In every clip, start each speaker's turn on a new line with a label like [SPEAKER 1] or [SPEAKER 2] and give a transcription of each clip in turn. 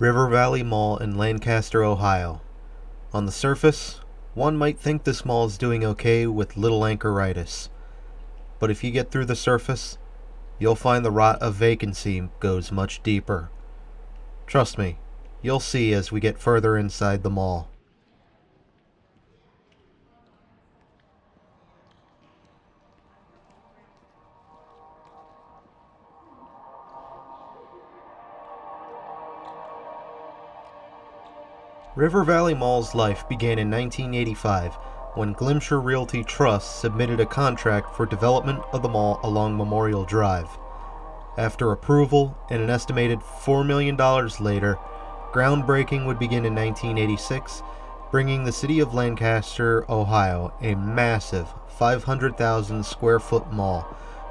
[SPEAKER 1] River Valley Mall in Lancaster, Ohio. On the surface, one might think this mall is doing okay with little anchoritis. But if you get through the surface, you'll find the rot of vacancy goes much deeper. Trust me, you'll see as we get further inside the mall. River Valley Mall's life began in 1985 when Glimcher Realty Trust submitted a contract for development of the mall along Memorial Drive. After approval and an estimated $4 million later, groundbreaking would begin in 1986, bringing the city of Lancaster, Ohio, a massive 500,000 square foot mall,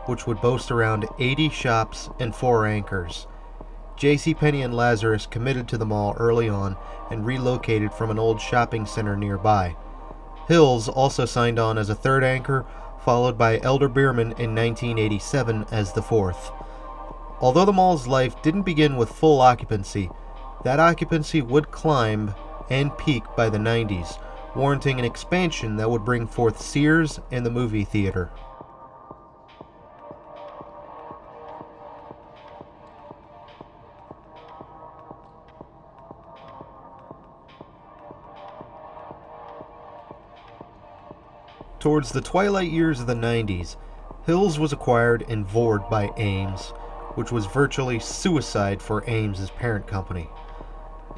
[SPEAKER 1] which would boast around 80 shops and 4 anchors. JCPenney and Lazarus committed to the mall early on and relocated from an old shopping center nearby. Hills also signed on as a third anchor, followed by Elder-Beerman in 1987 as the fourth. Although the mall's life didn't begin with full occupancy, that occupancy would climb and peak by the 90s, warranting an expansion that would bring forth Sears and the movie theater. Towards the twilight years of the 90s, Hills was acquired and vored by Ames, which was virtually suicide for Ames' parent company.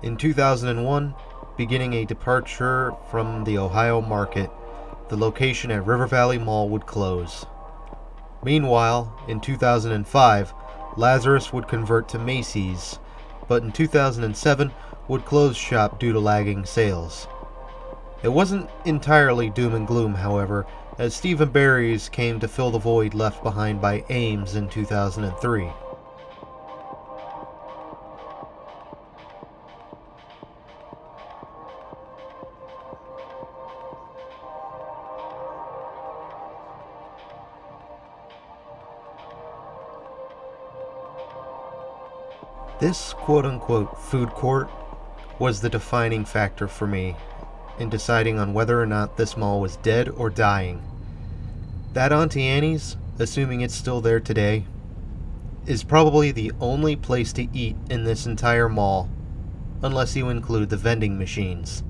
[SPEAKER 1] In 2001, beginning a departure from the Ohio market, the location at River Valley Mall would close. Meanwhile, in 2005, Lazarus would convert to Macy's, but in 2007 would close shop due to lagging sales. It wasn't entirely doom and gloom, however, as Steve & Barry's came to fill the void left behind by Ames in 2003. This quote-unquote food court was the defining factor for me in deciding on whether or not this mall was dead or dying. That Auntie Annie's, assuming it's still there today, is probably the only place to eat in this entire mall, unless you include the vending machines.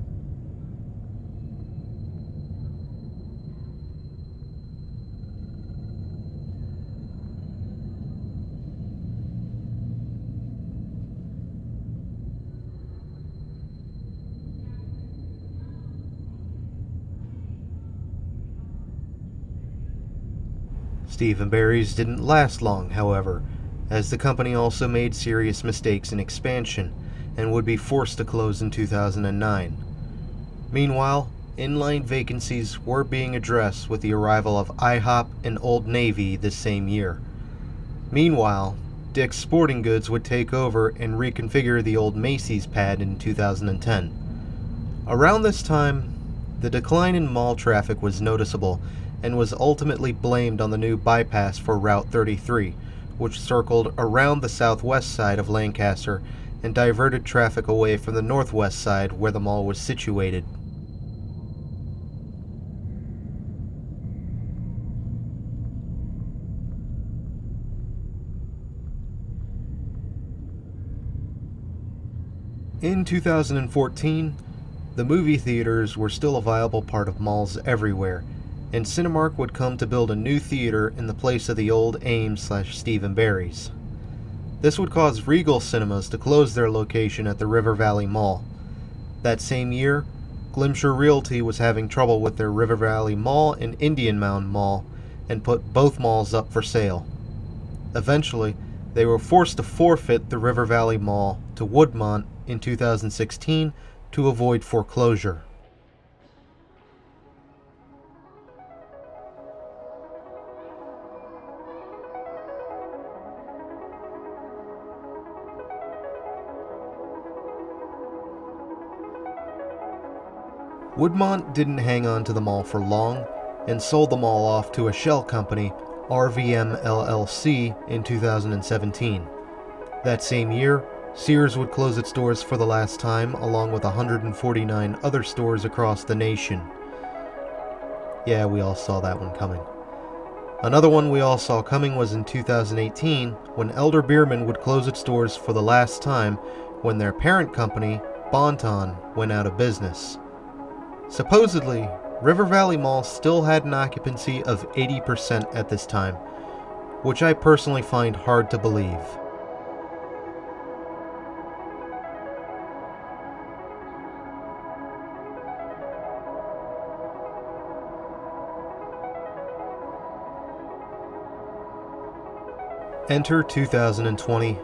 [SPEAKER 1] Steve & Barry's didn't last long, however, as the company also made serious mistakes in expansion and would be forced to close in 2009. Meanwhile, inline vacancies were being addressed with the arrival of IHOP and Old Navy this same year. Meanwhile, Dick's Sporting Goods would take over and reconfigure the old Macy's pad in 2010. Around this time, the decline in mall traffic was noticeable and was ultimately blamed on the new bypass for Route 33, which circled around the southwest side of Lancaster and diverted traffic away from the northwest side where the mall was situated. In 2014, the movie theaters were still a viable part of malls everywhere, and Cinemark would come to build a new theater in the place of the old Ames/Steve & Barry's. This would cause Regal Cinemas to close their location at the River Valley Mall. That same year, Glimcher Realty was having trouble with their River Valley Mall and Indian Mound Mall and put both malls up for sale. Eventually, they were forced to forfeit the River Valley Mall to Woodmont in 2016 to avoid foreclosure. Woodmont didn't hang on to the mall for long and sold the mall off to a shell company, RVM LLC, in 2017. That same year, Sears would close its doors for the last time, along with 149 other stores across the nation. Yeah, we all saw that one coming. Another one we all saw coming was in 2018, when Elder-Beerman would close its doors for the last time when their parent company, Bon-Ton, went out of business. Supposedly, River Valley Mall still had an occupancy of 80% at this time, which I personally find hard to believe. Enter 2020,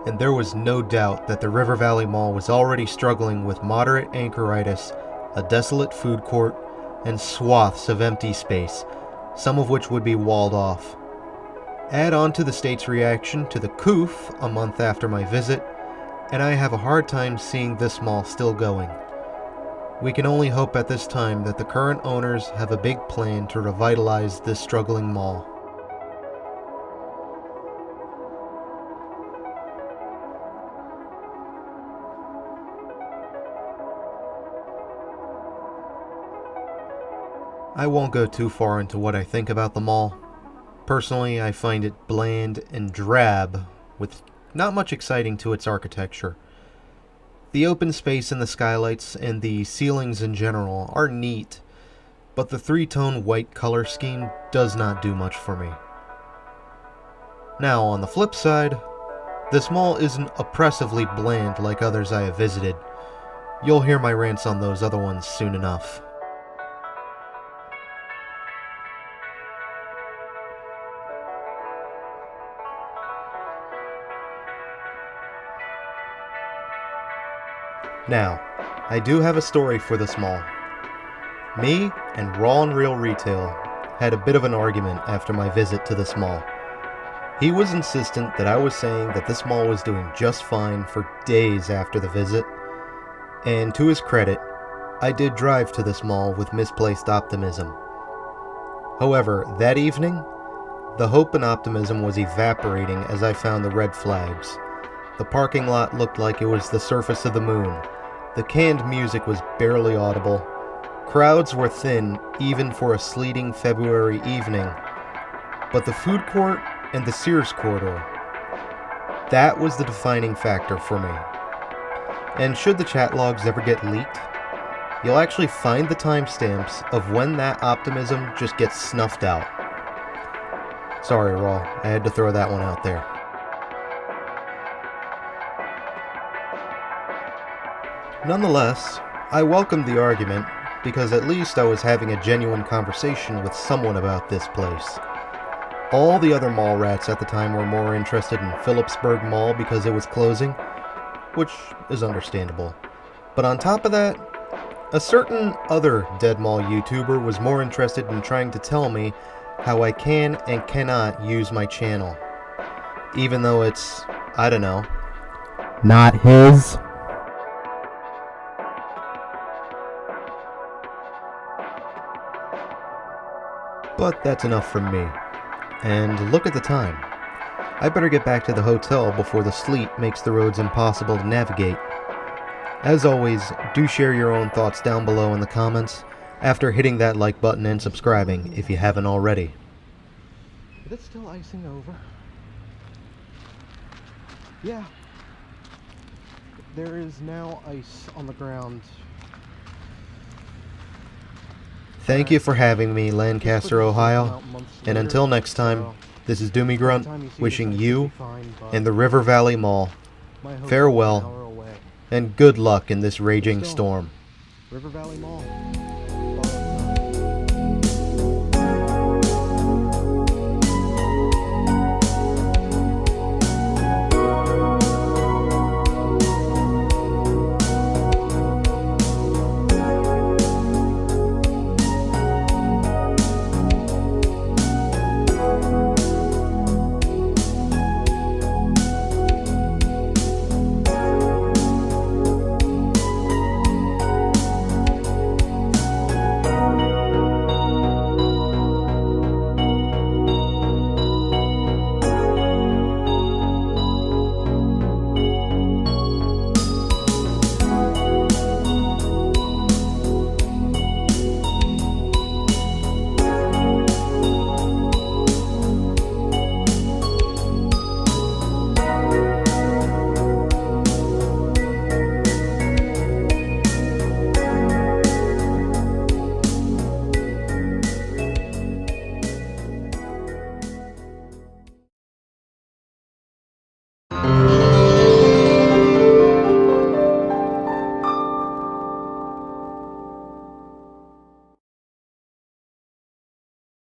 [SPEAKER 1] and there was no doubt that the River Valley Mall was already struggling with moderate anchoritis, a desolate food court, and swaths of empty space, some of which would be walled off. Add on to the state's reaction to the COOF a month after my visit, and I have a hard time seeing this mall still going. We can only hope at this time that the current owners have a big plan to revitalize this struggling mall. I won't go too far into what I think about the mall. Personally, I find it bland and drab, with not much exciting to its architecture. The open space in the skylights and the ceilings in general are neat, but the three-tone white color scheme does not do much for me. Now, on the flip side, this mall isn't oppressively bland like others I have visited. You'll hear my rants on those other ones soon enough. Now, I do have a story for this mall. Me and Raw and Real Retail had a bit of an argument after my visit to this mall. He was insistent that I was saying that this mall was doing just fine for days after the visit, and to his credit, I did drive to this mall with misplaced optimism. However, that evening, the hope and optimism was evaporating as I found the red flags. The parking lot looked like it was the surface of the moon. The canned music was barely audible. Crowds were thin, even for a sleeting February evening. But the food court and the Sears corridor, that was the defining factor for me. And should the chat logs ever get leaked, you'll actually find the timestamps of when that optimism just gets snuffed out. Sorry, Raw, I had to throw that one out there. Nonetheless, I welcomed the argument because at least I was having a genuine conversation with someone about this place. All the other mall rats at the time were more interested in Phillipsburg Mall because it was closing, which is understandable. But on top of that, a certain other dead mall YouTuber was more interested in trying to tell me how I can and cannot use my channel. Even though it's, I don't know, not his. But that's enough from me. And look at the time. I better get back to the hotel before the sleet makes the roads impossible to navigate. As always, do share your own thoughts down below in the comments after hitting that like button and subscribing if you haven't already. Is it still icing over? Yeah. There is now ice on the ground. Thank you for having me, Lancaster, Ohio, and until next time, this is Doomie Grunt, wishing you and the River Valley Mall farewell and good luck in this raging storm. River Valley Mall.